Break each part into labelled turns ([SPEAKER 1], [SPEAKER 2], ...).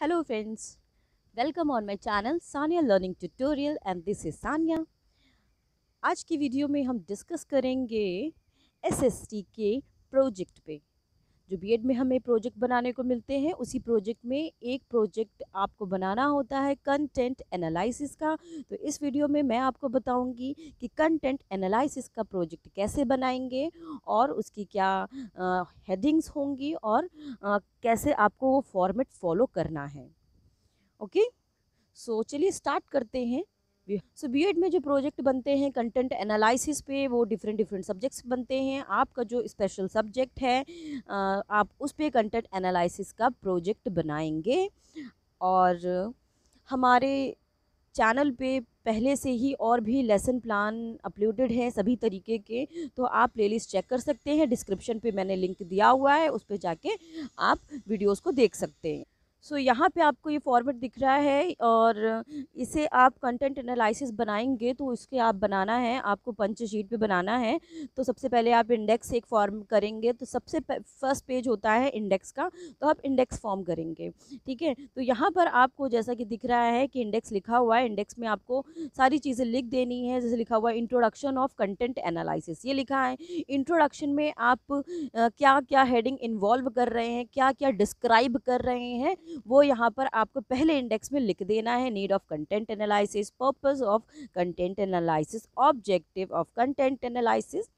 [SPEAKER 1] Hello friends, welcome on my channel Sania Learning Tutorial and this is Sania। आज की video में हम discuss करेंगे एसएसटी के प्रोजेक्ट पे। जो बीएड में हमें प्रोजेक्ट बनाने को मिलते हैं उसी प्रोजेक्ट में एक प्रोजेक्ट आपको बनाना होता है कंटेंट एनालिसिस का। तो इस वीडियो में मैं आपको बताऊंगी कि कंटेंट एनालिसिस का प्रोजेक्ट कैसे बनाएंगे और उसकी क्या हेडिंग्स होंगी और कैसे आपको वो फॉर्मेट फॉलो करना है। ओके, सो चलिए स्टार्ट करते हैं। सो बीएड में जो प्रोजेक्ट बनते हैं कंटेंट एनालिसिस पे वो डिफरेंट डिफरेंट सब्जेक्ट्स बनते हैं। आपका जो स्पेशल सब्जेक्ट है आप उस पे कंटेंट एनालिसिस का प्रोजेक्ट बनाएंगे। और हमारे चैनल पे पहले से ही और भी लेसन प्लान अपलोडेड हैं सभी तरीके के, तो आप प्लेलिस्ट चेक कर सकते हैं। डिस्क्रिप्शन पे मैंने लिंक दिया हुआ है, उस पर जाके आप वीडियोस को देख सकते हैं। सो यहाँ पे आपको ये फॉर्मेट दिख रहा है और इसे आप कंटेंट एनालिसिस बनाएंगे तो इसके आप बनाना है, आपको पंच शीट पे बनाना है। तो सबसे पहले आप इंडेक्स एक फॉर्म करेंगे, तो सबसे फर्स्ट पेज होता है इंडेक्स का, तो आप इंडेक्स फॉर्म करेंगे। ठीक है, तो यहाँ पर आपको जैसा कि दिख रहा है कि इंडेक्स लिखा हुआ है, इंडेक्स में आपको सारी चीज़ें लिख देनी है। जैसे लिखा हुआ है इंट्रोडक्शन ऑफ कंटेंट एनालिसिस, ये लिखा है। इंट्रोडक्शन में आप क्या क्या हेडिंग इन्वॉल्व कर रहे हैं, क्या क्या डिस्क्राइब कर रहे हैं, वो यहाँ पर आपको पहले इंडेक्स में लिख देना है। Need of content analysis, purpose of content analysis, objective of content analysis,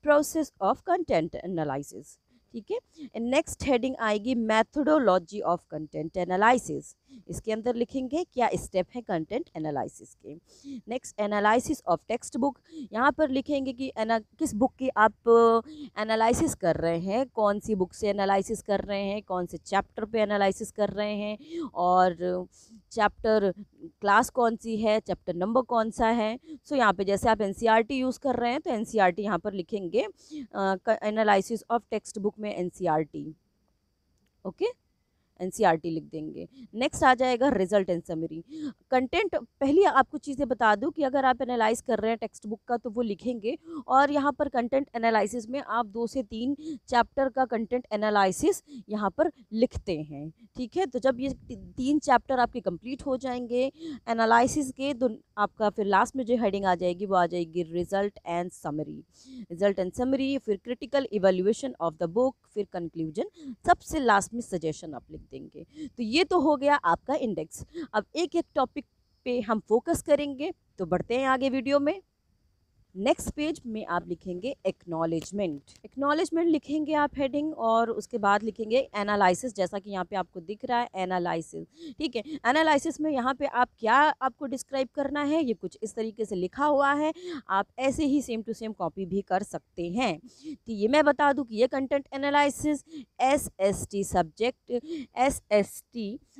[SPEAKER 1] process of content analysis. ठीक है, नेक्स्ट हेडिंग आएगी मैथडोलॉजी ऑफ कंटेंट एनालिसिस। इसके अंदर लिखेंगे क्या स्टेप है कंटेंट एनालिसिस के। Next analysis of text book, यहाँ पर लिखेंगे कि किस बुक की आप एनालिसिस कर रहे हैं, कौन सी बुक से एनालिसिस कर रहे हैं, कौन से चैप्टर पे एनालिसिस कर रहे हैं, और चैप्टर क्लास कौन सी है, चैप्टर नंबर कौन सा है। सो यहाँ पे जैसे आप एनसीईआरटी यूज़ कर रहे हैं तो एनसीईआरटी यहाँ पर लिखेंगे, एनालिसिस ऑफ टेक्स्ट बुक में एनसीईआरटी। ओके, एनसीईआरटी लिख देंगे। नेक्स्ट आ जाएगा रिजल्ट एंड समरी। कंटेंट पहले आपको चीज़ें बता दूं कि अगर आप एनालाइज कर रहे हैं टेक्स्ट बुक का तो वो लिखेंगे, और यहाँ पर कंटेंट एनालिसिस में आप 2 से 3 चैप्टर का कंटेंट एनालिसिस यहाँ पर लिखते हैं। ठीक है, तो जब ये 3 चैप्टर आपके कंप्लीट हो जाएंगे एनालिसिस के, तो आपका फिर लास्ट में जो हेडिंग आ जाएगी वो आ जाएगी result and summary. Result and summary, फिर critical evaluation of the book, फिर कंक्लूजन, सबसे लास्ट में सजेशन आप लिख देंगे। तो ये तो हो गया आपका इंडेक्स। अब एक एक टॉपिक पे हम फोकस करेंगे, तो बढ़ते हैं आगे वीडियो में। नेक्स्ट पेज में आप लिखेंगे एक्नॉलेजमेंट। एक्नॉलेजमेंट लिखेंगे आप हेडिंग, और उसके बाद लिखेंगे एनालिसिस, जैसा कि यहाँ पे आपको दिख रहा है एनालिसिस। ठीक है, एनालिसिस में यहाँ पे आप क्या आपको डिस्क्राइब करना है, ये कुछ इस तरीके से लिखा हुआ है। आप ऐसे ही सेम टू सेम कॉपी भी कर सकते हैं। तो ये मैं बता दूं कि ये कंटेंट एनालिसिस एसएसटी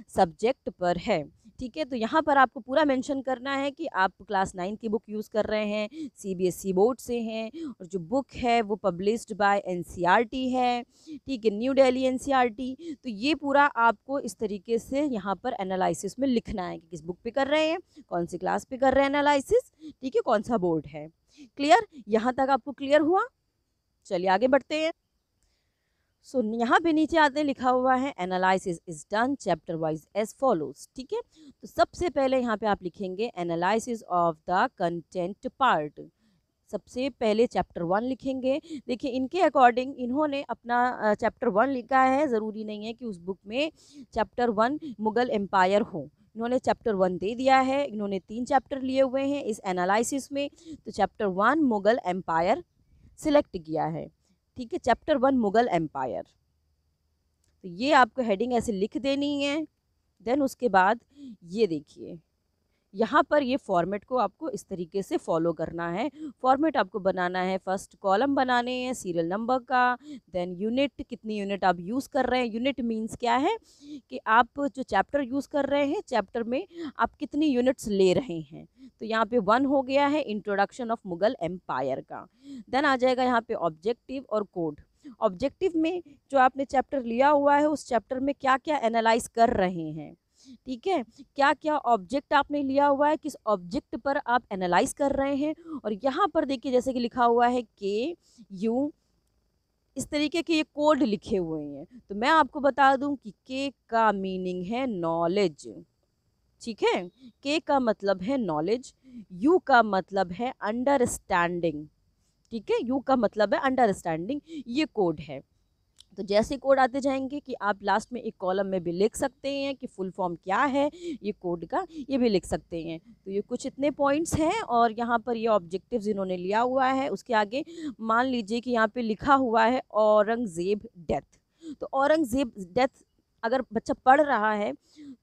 [SPEAKER 1] सब्जेक्ट पर है। ठीक है, तो यहाँ पर आपको पूरा मेंशन करना है कि आप क्लास 9 की बुक यूज़ कर रहे हैं, सीबीएसई बोर्ड से हैं, और जो बुक है वो पब्लिश्ड बाय एनसीईआरटी है। ठीक है, न्यू दिल्ली एनसीईआरटी। तो ये पूरा आपको इस तरीके से यहाँ पर एनालिसिस में लिखना है कि किस बुक पे कर रहे हैं, कौन सी क्लास पे कर रहे हैं एनालिसिस, ठीक है, कौन सा बोर्ड है। क्लियर, यहाँ तक आपको क्लियर हुआ? चलिए आगे बढ़ते हैं। सो यहाँ पे नीचे आते लिखा हुआ है analysis is done chapter wise as follows. ठीक है, तो सबसे पहले यहाँ पे आप लिखेंगे analysis of the content part. सबसे पहले चैप्टर 1 लिखेंगे। देखिए इनके अकॉर्डिंग इन्होंने अपना चैप्टर 1 लिखा है, ज़रूरी नहीं है कि उस बुक में चैप्टर 1 मुगल एम्पायर हो। इन्होंने चैप्टर 1 दे दिया है, इन्होंने 3 चैप्टर लिए हुए हैं इस एनालिसिस में, तो चैप्टर 1 मुगल एम्पायर सिलेक्ट किया है। ठीक है, चैप्टर 1 मुगल एम्पायर। तो ये आपको हेडिंग ऐसे लिख देनी है। देन उसके बाद ये देखिए यहाँ पर ये फॉर्मेट को आपको इस तरीके से फॉलो करना है। फॉर्मेट आपको बनाना है, फर्स्ट कॉलम बनाने हैं सीरियल नंबर का, देन यूनिट, कितनी यूनिट आप यूज़ कर रहे हैं। यूनिट मींस क्या है कि आप जो चैप्टर यूज़ कर रहे हैं, चैप्टर में आप कितनी यूनिट्स ले रहे हैं। तो यहाँ पे 1 हो गया है इंट्रोडक्शन ऑफ मुगल एम्पायर का। देन आ जाएगा यहाँ पे ऑब्जेक्टिव और कोड। ऑब्जेक्टिव में जो आपने चैप्टर लिया हुआ है उस चैप्टर में क्या क्या एनालाइज कर रहे हैं। ठीक है, क्या क्या ऑब्जेक्ट आपने लिया हुआ है, किस ऑब्जेक्ट पर आप एनालाइज कर रहे हैं। और यहाँ पर देखिए जैसे कि लिखा हुआ है के यू इस तरीके के ये कोड लिखे हुए हैं। तो मैं आपको बता दूं कि के का मीनिंग है नॉलेज, ठीक है। के का मतलब है नॉलेज, यू का मतलब है अंडरस्टैंडिंग, ठीक है, यू का मतलब है अंडरस्टैंडिंग। ये कोड है। तो जैसे कोड आते जाएंगे कि आप लास्ट में एक कॉलम में भी लिख सकते हैं कि फुल फॉर्म क्या है ये कोड का, ये भी लिख सकते हैं। तो ये कुछ इतने पॉइंट्स हैं और यहाँ पर ये ऑब्जेक्टिव्स इन्होंने लिया हुआ है। उसके आगे मान लीजिए कि यहाँ पे लिखा हुआ है औरंगज़ेब डेथ। तो औरंगज़ेब डेथ अगर बच्चा पढ़ रहा है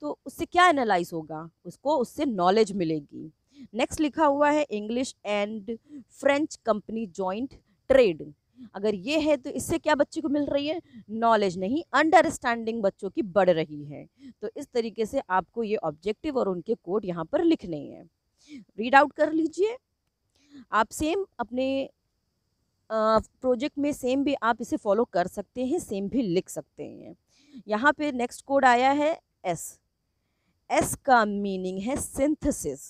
[SPEAKER 1] तो उससे क्या एनालाइज होगा, उसको उससे नॉलेज मिलेगी। नेक्स्ट लिखा हुआ है English and French company joint trade. अगर ये है तो इससे क्या बच्चे को मिल रही है, नॉलेज नहीं, अंडरस्टैंडिंग बच्चों की बढ़ रही है। तो इस तरीके से आपको ये ऑब्जेक्टिव और उनके कोड यहाँ पर लिखने हैं। रीड आउट कर लीजिए। आप सेम अपने प्रोजेक्ट में सेम भी आप इसे फॉलो कर सकते हैं, सेम भी लिख सकते हैं। यहाँ पे नेक्स्ट कोड आया है एस। एस का मीनिंग है सिंथेसिस,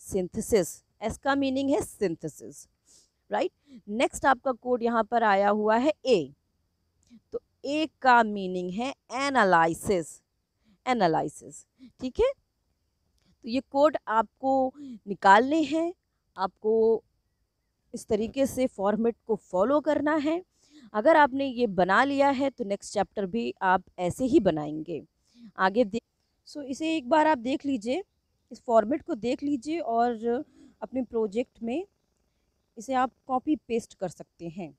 [SPEAKER 1] सिंथेसिस, एस का मीनिंग है सिंथेसिस, राइट। नेक्स्ट आपका कोड यहाँ पर आया हुआ है ए। तो ए का मीनिंग है एनालिसिस, एनालिसिस, ठीक है। तो ये कोड आपको निकालने हैं, आपको इस तरीके से फॉर्मेट को फॉलो करना है। अगर आपने ये बना लिया है तो नेक्स्ट चैप्टर भी आप ऐसे ही बनाएंगे आगे देख। सो इसे एक बार आप देख लीजिए, इस फॉर्मेट को देख लीजिए और अपने प्रोजेक्ट में इसे आप कॉपी पेस्ट कर सकते हैं।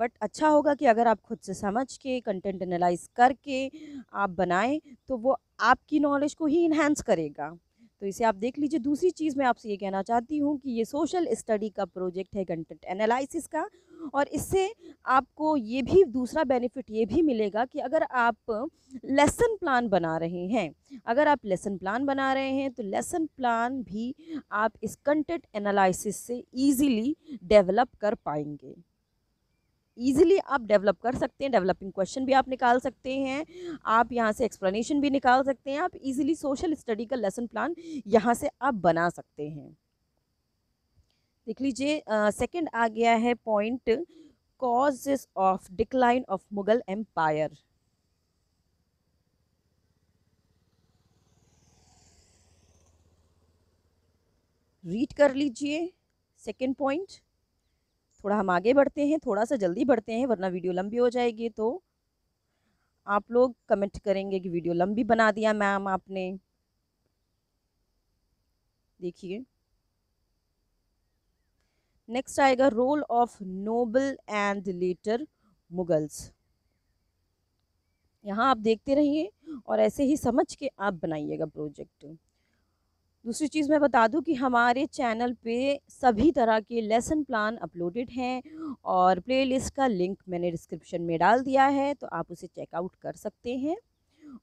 [SPEAKER 1] बट अच्छा होगा कि अगर आप खुद से समझ के कंटेंट एनालाइज करके आप बनाएं तो वो आपकी नॉलेज को ही इन्हांस करेगा। तो इसे आप देख लीजिए। दूसरी चीज़ मैं आपसे ये कहना चाहती हूँ कि ये सोशल स्टडी का प्रोजेक्ट है, कंटेंट एनालिसिस का, और इससे आपको ये भी दूसरा बेनिफिट ये भी मिलेगा कि अगर आप लेसन प्लान बना रहे हैं, अगर आप लेसन प्लान बना रहे हैं तो लेसन प्लान भी आप इस कंटेंट एनालिसिस से ईज़िली डेवलप कर पाएंगे। ईजिली आप डेवलप कर सकते हैं, डेवलपिंग क्वेश्चन भी आप निकाल सकते हैं, आप यहाँ से एक्सप्लेनेशन भी निकाल सकते हैं, आप इजीली सोशल स्टडी का लेसन प्लान यहाँ से आप बना सकते हैं। देख लीजिए सेकंड आ गया है point, causes of decline of Mughal empire. Read कर लीजिए सेकंड पॉइंट। थोड़ा हम आगे बढ़ते हैं, थोड़ा सा जल्दी बढ़ते हैं वरना वीडियो लंबी हो जाएगी। तो आप लोग कमेंट करेंगे कि वीडियो लंबी बना दिया मैम आपने। देखिए नेक्स्ट आएगा role of noble and later Mughals. यहाँ आप देखते रहिए और ऐसे ही समझ के आप बनाइएगा प्रोजेक्ट। दूसरी चीज़ मैं बता दूं कि हमारे चैनल पे सभी तरह के लेसन प्लान अपलोडेड हैं और प्लेलिस्ट का लिंक मैंने डिस्क्रिप्शन में डाल दिया है, तो आप उसे चेकआउट कर सकते हैं।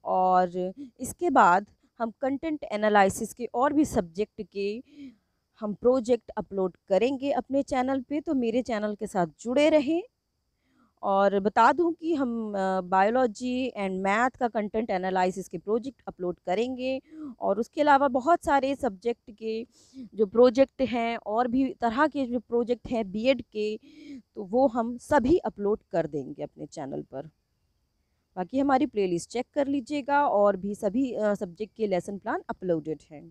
[SPEAKER 1] और इसके बाद हम कंटेंट एनालिसिस के और भी सब्जेक्ट के हम प्रोजेक्ट अपलोड करेंगे अपने चैनल पे, तो मेरे चैनल के साथ जुड़े रहें। और बता दूं कि हम बायोलॉजी एंड मैथ का कंटेंट एनालिसिस के प्रोजेक्ट अपलोड करेंगे और उसके अलावा बहुत सारे सब्जेक्ट के जो प्रोजेक्ट हैं और भी तरह के जो प्रोजेक्ट हैं बीएड के, तो वो हम सभी अपलोड कर देंगे अपने चैनल पर। बाकी हमारी प्लेलिस्ट चेक कर लीजिएगा और भी सभी सब्जेक्ट के लेसन प्लान अपलोडेड हैं।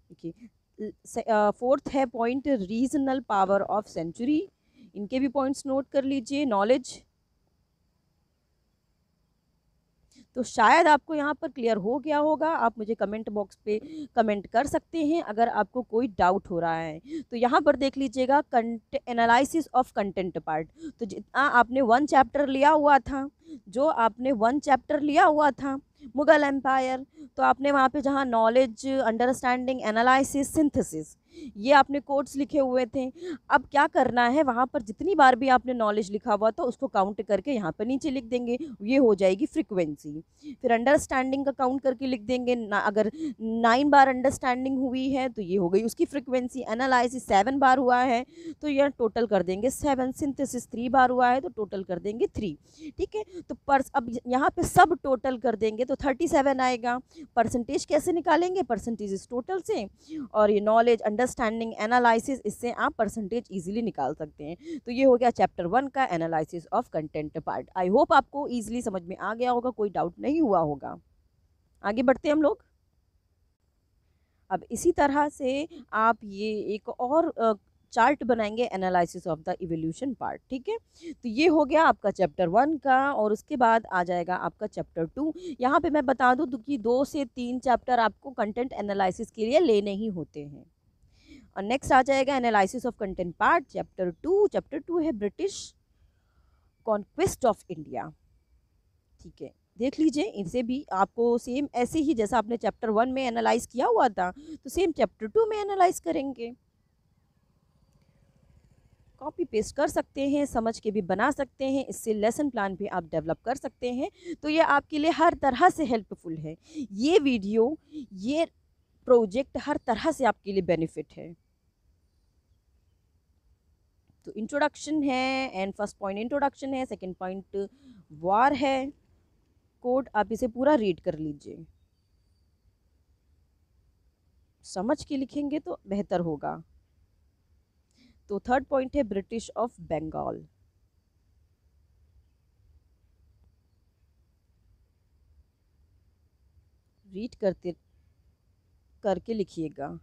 [SPEAKER 1] देखिए फोर्थ है point, regional power of century. इनके भी पॉइंट्स नोट कर लीजिए। नॉलेज, तो शायद आपको यहाँ पर क्लियर हो गया होगा। आप मुझे कमेंट बॉक्स पे कमेंट कर सकते हैं अगर आपको कोई डाउट हो रहा है। तो यहाँ पर देख लीजिएगा एनालिसिस ऑफ कंटेंट पार्ट। तो जितना आपने वन चैप्टर लिया हुआ था, जो आपने वन चैप्टर लिया हुआ था मुगल एम्पायर, तो आपने वहाँ पे जहाँ नॉलेज, अंडरस्टैंडिंग, एनालिसिस, सिंथेसिस, ये आपने कोड्स लिखे हुए थे। अब क्या करना है, वहाँ पर जितनी बार भी आपने नॉलेज लिखा हुआ था उसको काउंट करके यहाँ पर नीचे लिख देंगे, ये हो जाएगी फ्रीक्वेंसी। फिर अंडरस्टैंडिंग का काउंट करके लिख देंगे अगर 9 बार अंडरस्टैंडिंग हुई है तो ये हो गई उसकी फ्रीक्वेंसी। एनालिसिस 7 बार हुआ है तो यह टोटल कर देंगे 7। सिंथेसिस 3 बार हुआ है तो टोटल कर देंगे 3। ठीक है, तो अब यहाँ पे सब टोटल कर देंगे तो 37 आएगा। परसेंटेज कैसे निकालेंगे, परसेंटेज इस टोटल से, और ये नॉलेज, अंडरस्टैंडिंग, अंडरस्टैंडिंग एनालिसिस, इससे आप परसेंटेज इजीली निकाल सकते हैं। तो ये हो गया चैप्टर 1 का analysis of content part. I hope आपको इजीली समझ में आ गया होगा, कोई डाउट नहीं हुआ होगा। आगे बढ़ते हैं हम लोग। अब इसी तरह से आप ये एक और चार्ट बनाएंगे analysis of the evolution part, ठीक है। तो ये हो गया आपका चैप्टर 1 का, और उसके बाद आ जाएगा आपका चैप्टर 2। यहाँ पे मैं बता दूँ कि 2 से 3 चैप्टर आपको कंटेंट एनालिसिस के लिए लेने ही होते हैं। और नेक्स्ट आ जाएगा analysis of content part chapter 2। Chapter 2 है ब्रिटिश कॉन्क्वेस्ट ऑफ इंडिया, ठीक है। देख लीजिए, इनसे भी आपको सेम ऐसे ही जैसा आपने चैप्टर 1 में एनालाइज किया हुआ था, तो सेम चैप्टर 2 में एनालाइज करेंगे। कॉपी पेस्ट कर सकते हैं, समझ के भी बना सकते हैं, इससे लेसन प्लान भी आप डेवलप कर सकते हैं। तो ये आपके लिए हर तरह से हेल्पफुल है। ये वीडियो, ये प्रोजेक्ट हर तरह से आपके लिए बेनिफिट है। तो इंट्रोडक्शन है, एंड फर्स्ट पॉइंट इंट्रोडक्शन है, सेकंड पॉइंट वार है, कोड आप इसे पूरा रीड कर लीजिए। समझ के लिखेंगे तो बेहतर होगा। तो थर्ड पॉइंट है ब्रिटिश ऑफ बंगाल। रीड करके लिखिएगा।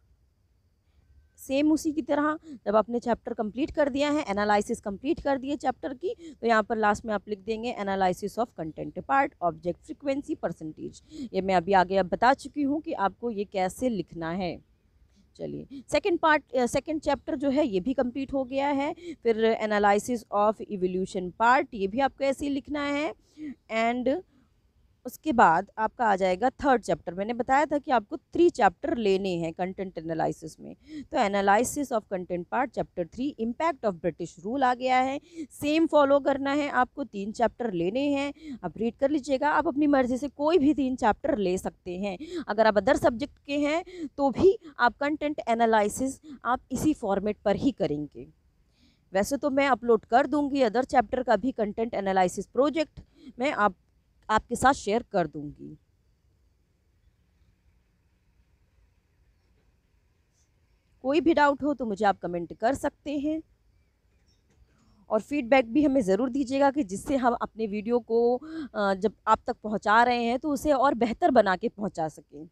[SPEAKER 1] सेम उसी की तरह जब आपने चैप्टर कंप्लीट कर दिया है, एनालिसिस कंप्लीट कर दिए चैप्टर की, तो यहाँ पर लास्ट में आप लिख देंगे analysis of content part, object frequency, percentage. ये मैं अभी आगे अब बता चुकी हूँ कि आपको ये कैसे लिखना है। चलिए, सेकंड चैप्टर जो है ये भी कंप्लीट हो गया है। फिर एनालिसिस ऑफ इवोल्यूशन पार्ट, ये भी आपको ऐसे ही लिखना है। एंड उसके बाद आपका आ जाएगा थर्ड चैप्टर। मैंने बताया था कि आपको 3 चैप्टर लेने हैं कंटेंट एनालिसिस में। तो analysis of content part chapter 3, impact of British rule आ गया है। सेम फॉलो करना है आपको, 3 चैप्टर लेने हैं। आप रीड कर लीजिएगा, आप अपनी मर्जी से कोई भी 3 चैप्टर ले सकते हैं। अगर आप अदर सब्जेक्ट के हैं तो भी आप कंटेंट एनालिसिस आप इसी फॉर्मेट पर ही करेंगे। वैसे तो मैं अपलोड कर दूंगी अदर चैप्टर का भी कंटेंट एनालिसिस प्रोजेक्ट, मैं आपके साथ शेयर कर दूंगी। कोई भी डाउट हो तो मुझे आप कमेंट कर सकते हैं, और फीडबैक भी हमें ज़रूर दीजिएगा कि जिससे हम अपने वीडियो को जब आप तक पहुंचा रहे हैं तो उसे और बेहतर बना के पहुंचा सकें।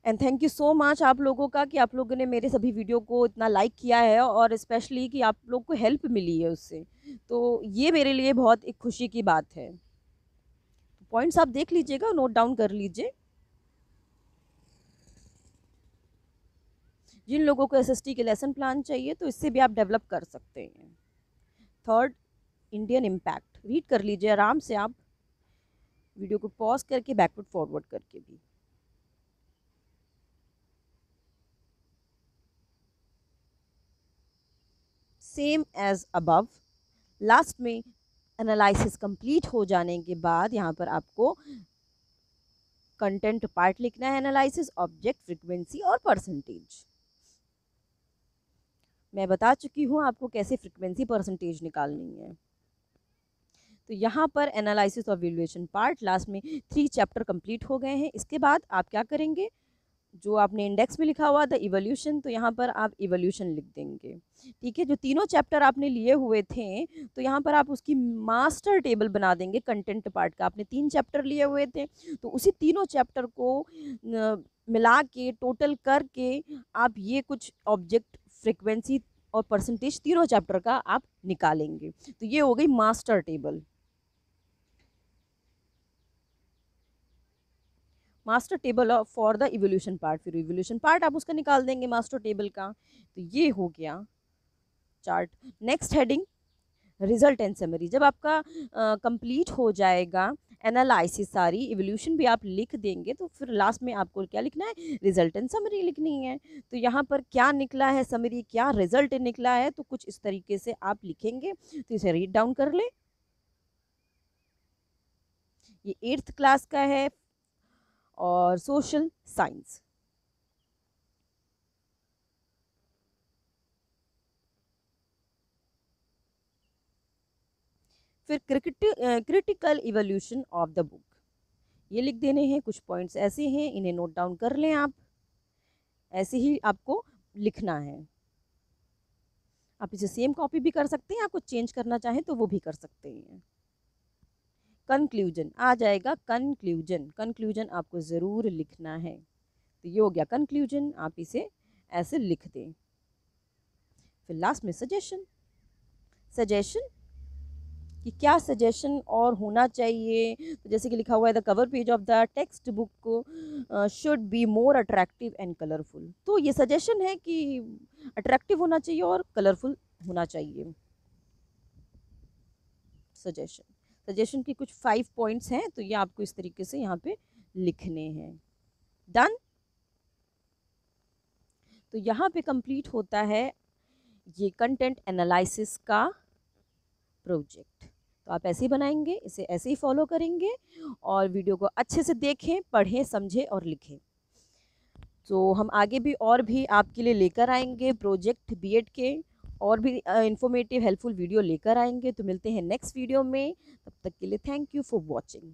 [SPEAKER 1] And thank you so much आप लोगों का कि आप लोगों ने मेरे सभी वीडियो को इतना लाइक किया है, और स्पेशली कि आप लोग को हेल्प मिली है उससे। तो ये मेरे लिए बहुत एक खुशी की बात है। पॉइंट्स आप देख लीजिएगा, नोट डाउन कर लीजिए। जिन लोगों को एसएसटी के लेसन प्लान चाहिए तो इससे भी आप डेवलप कर सकते हैं। थर्ड, इंडियन इम्पैक्ट, रीड कर लीजिए आराम से आप, वीडियो को पॉज करके बैकवर्ड फॉरवर्ड करके भी। सेम एज अबव, लास्ट में एनालिसिस कंप्लीट हो जाने के बाद यहाँ पर आपको कंटेंट पार्ट लिखना है, एनालिसिस, ऑब्जेक्ट, फ्रीक्वेंसी और परसेंटेज। मैं बता चुकी हूँ आपको कैसे फ्रीक्वेंसी परसेंटेज निकालनी है। तो यहाँ पर analysis of evolution part last में 3 चैप्टर कंप्लीट हो गए हैं। इसके बाद आप क्या करेंगे, जो आपने इंडेक्स में लिखा हुआ था इवोल्यूशन, तो यहाँ पर आप इवोल्यूशन लिख देंगे, ठीक है। जो तीनों चैप्टर आपने लिए हुए थे तो यहाँ पर आप उसकी मास्टर टेबल बना देंगे कंटेंट पार्ट का। आपने 3 चैप्टर लिए हुए थे, तो उसी तीनों चैप्टर को मिला के टोटल करके आप ये कुछ ऑब्जेक्ट, फ्रीक्वेंसी और परसेंटेज तीनों चैप्टर का आप निकालेंगे। तो ये हो गई master table. Master table for the evolution part, फिर इवोल्यूशन पार्ट आप उसका निकाल देंगे मास्टर टेबल का। तो ये हो गया chart. Next heading, result and summary. जब आपका कंप्लीट हो जाएगा एनालिसिस सारी, इवोल्यूशन भी आप लिख देंगे, तो फिर लास्ट में आपको क्या लिखना है, रिजल्ट एंड समरी लिखनी है। तो यहाँ पर क्या निकला है समरी, क्या रिजल्ट निकला है, तो कुछ इस तरीके से आप लिखेंगे। तो इसे रीड डाउन कर लें। ये 8th क्लास का है और सोशल साइंस। फिर critical evolution of the book, ये लिख देने हैं। कुछ पॉइंट्स ऐसे हैं, इन्हें नोट डाउन कर लें आप। ऐसे ही आपको लिखना है। आप इसे सेम कॉपी भी कर सकते हैं, आपको चेंज करना चाहें तो वो भी कर सकते हैं। कंक्लूजन आ जाएगा, कंक्लूजन आपको ज़रूर लिखना है। तो ये हो गया कंक्लूजन, आप इसे ऐसे लिख दें। फिर लास्ट में सजेशन कि क्या सजेशन और होना चाहिए। तो जैसे कि लिखा हुआ है the cover page of the textbook को should be more attractive and colourful. तो ये सजेशन है कि अट्रैक्टिव होना चाहिए और कलरफुल होना चाहिए। सजेशन की कुछ 5 पॉइंट्स हैं, तो ये आपको इस तरीके से यहाँ पे लिखने हैं। डन। तो यहाँ पे कंप्लीट होता है ये कंटेंट एनालिसिस का प्रोजेक्ट। तो आप ऐसे ही बनाएंगे, इसे ऐसे ही फॉलो करेंगे और वीडियो को अच्छे से देखें, पढ़ें, समझें और लिखें। तो हम आगे भी और भी आपके लिए लेकर आएंगे प्रोजेक्ट बीएड के, और भी इंफॉर्मेटिव हेल्पफुल वीडियो लेकर आएंगे। तो मिलते हैं नेक्स्ट वीडियो में, तब तक के लिए थैंक यू फॉर वॉचिंग।